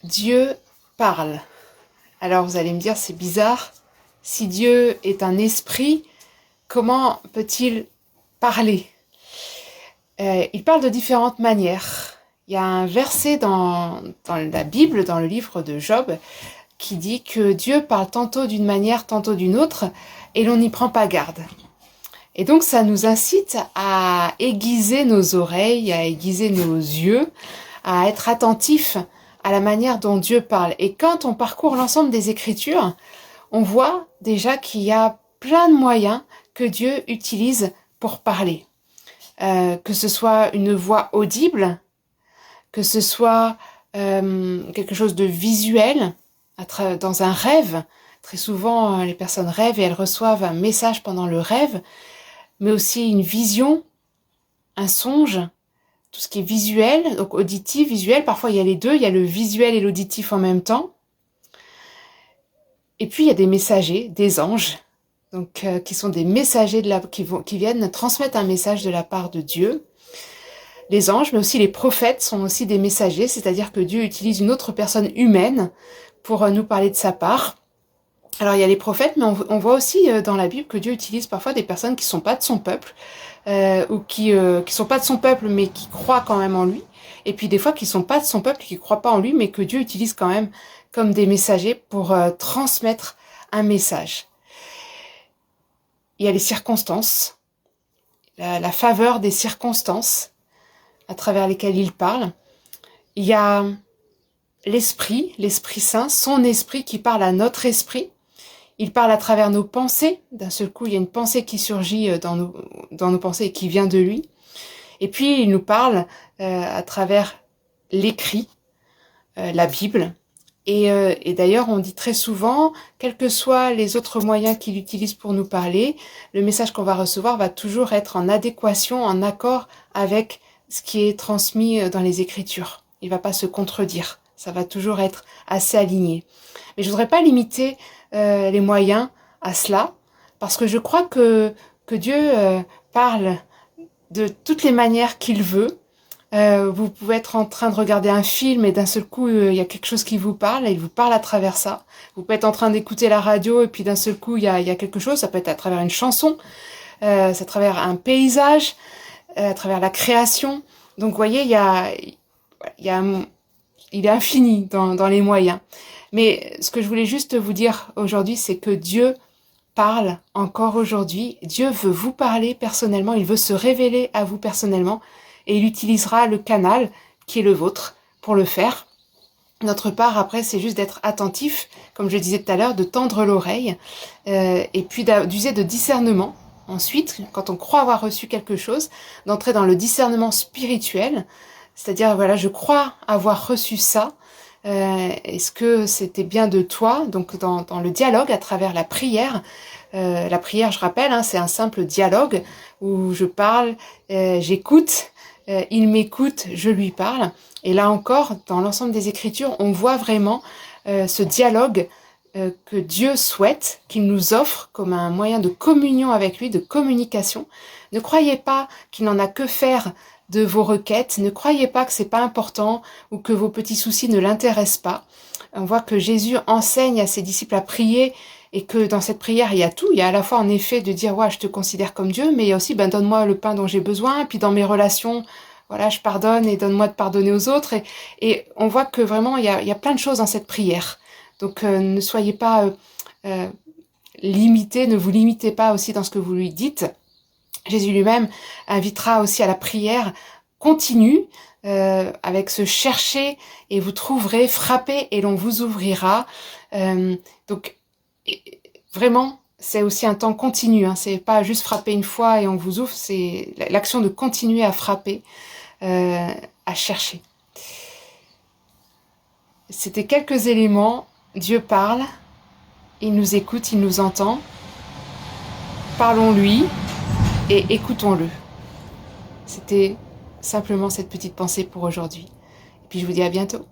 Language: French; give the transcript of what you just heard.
Dieu parle. Alors vous allez me dire, c'est bizarre. Si Dieu est un esprit, comment peut-il parler? Il parle de différentes manières. Il y a un verset dans la Bible, dans le livre de Job, qui dit que Dieu parle tantôt d'une manière, tantôt d'une autre, et l'on n'y prend pas garde. Et donc ça nous incite à aiguiser nos oreilles, à aiguiser nos yeux, à être attentifs à la manière dont Dieu parle. Et quand on parcourt l'ensemble des Écritures, on voit déjà qu'il y a plein de moyens que Dieu utilise pour parler. Que ce soit une voix audible, que ce soit quelque chose de visuel, dans un rêve. Très souvent, les personnes rêvent et elles reçoivent un message pendant le rêve, mais aussi une vision, un songe, tout ce qui est visuel, donc auditif, visuel. Parfois, il y a les deux, il y a le visuel et l'auditif en même temps. Et puis, il y a des messagers, des anges, donc qui sont des messagers qui viennent transmettre un message de la part de Dieu. Les anges, mais aussi les prophètes sont aussi des messagers, c'est-à-dire que Dieu utilise une autre personne humaine pour nous parler de sa part. Alors il y a les prophètes, mais on voit aussi dans la Bible que Dieu utilise parfois des personnes qui sont pas de son peuple, ou qui sont pas de son peuple, mais qui croient quand même en lui. Et puis des fois qui sont pas de son peuple, qui croient pas en lui, mais que Dieu utilise quand même comme des messagers pour transmettre un message. Il y a les circonstances, la faveur des circonstances à travers lesquelles il parle. Il y a l'Esprit Saint, son esprit qui parle à notre esprit. Il parle à travers nos pensées. D'un seul coup, il y a une pensée qui surgit dans nos pensées et qui vient de lui. Et puis, il nous parle à travers l'écrit, la Bible. Et d'ailleurs, on dit très souvent, quels que soient les autres moyens qu'il utilise pour nous parler, le message qu'on va recevoir va toujours être en adéquation, en accord avec ce qui est transmis dans les Écritures. Il ne va pas se contredire. Ça va toujours être assez aligné. Mais je voudrais pas limiter les moyens à cela, parce que je crois que Dieu parle de toutes les manières qu'il veut. Vous pouvez être en train de regarder un film et d'un seul coup il y a quelque chose qui vous parle et il vous parle à travers ça. Vous pouvez être en train d'écouter la radio et puis d'un seul coup il y a quelque chose, ça peut être à travers une chanson, c'est à travers un paysage, à travers la création. Donc vous voyez, il est infini dans les moyens. Mais ce que je voulais juste vous dire aujourd'hui, c'est que Dieu parle encore aujourd'hui. Dieu veut vous parler personnellement, il veut se révéler à vous personnellement et il utilisera le canal qui est le vôtre pour le faire. Notre part, après, c'est juste d'être attentif, comme je le disais tout à l'heure, de tendre l'oreille et puis d'user de discernement. Ensuite, quand on croit avoir reçu quelque chose, d'entrer dans le discernement spirituel, c'est-à-dire, voilà, je crois avoir reçu ça. Est-ce que c'était bien de toi? Donc dans le dialogue à travers la prière, je rappelle, hein, c'est un simple dialogue où je parle, j'écoute, il m'écoute, je lui parle. Et là encore, dans l'ensemble des Écritures, on voit vraiment ce dialogue que Dieu souhaite, qu'il nous offre comme un moyen de communion avec lui, de communication. Ne croyez pas qu'il n'en a que faire de vos requêtes. Ne croyez pas que c'est pas important ou que vos petits soucis ne l'intéressent pas. On voit que Jésus enseigne à ses disciples à prier et que dans cette prière, il y a tout. Il y a à la fois en effet de dire ouais, je te considère comme Dieu, mais il y a aussi donne-moi le pain dont j'ai besoin. Et puis dans mes relations, voilà, je pardonne et donne-moi de pardonner aux autres. Et on voit que vraiment il y a plein de choses dans cette prière. Donc ne soyez pas limités, ne vous limitez pas aussi dans ce que vous lui dites. Jésus lui-même invitera aussi à la prière continue, avec ce chercher et vous trouverez, frappez et l'on vous ouvrira. Donc vraiment, c'est aussi un temps continu, hein. C'est pas juste frapper une fois et on vous ouvre, c'est l'action de continuer à frapper, à chercher. C'était quelques éléments. Dieu parle, il nous écoute, il nous entend. Parlons-lui et écoutons-le. C'était simplement cette petite pensée pour aujourd'hui. Et puis je vous dis à bientôt.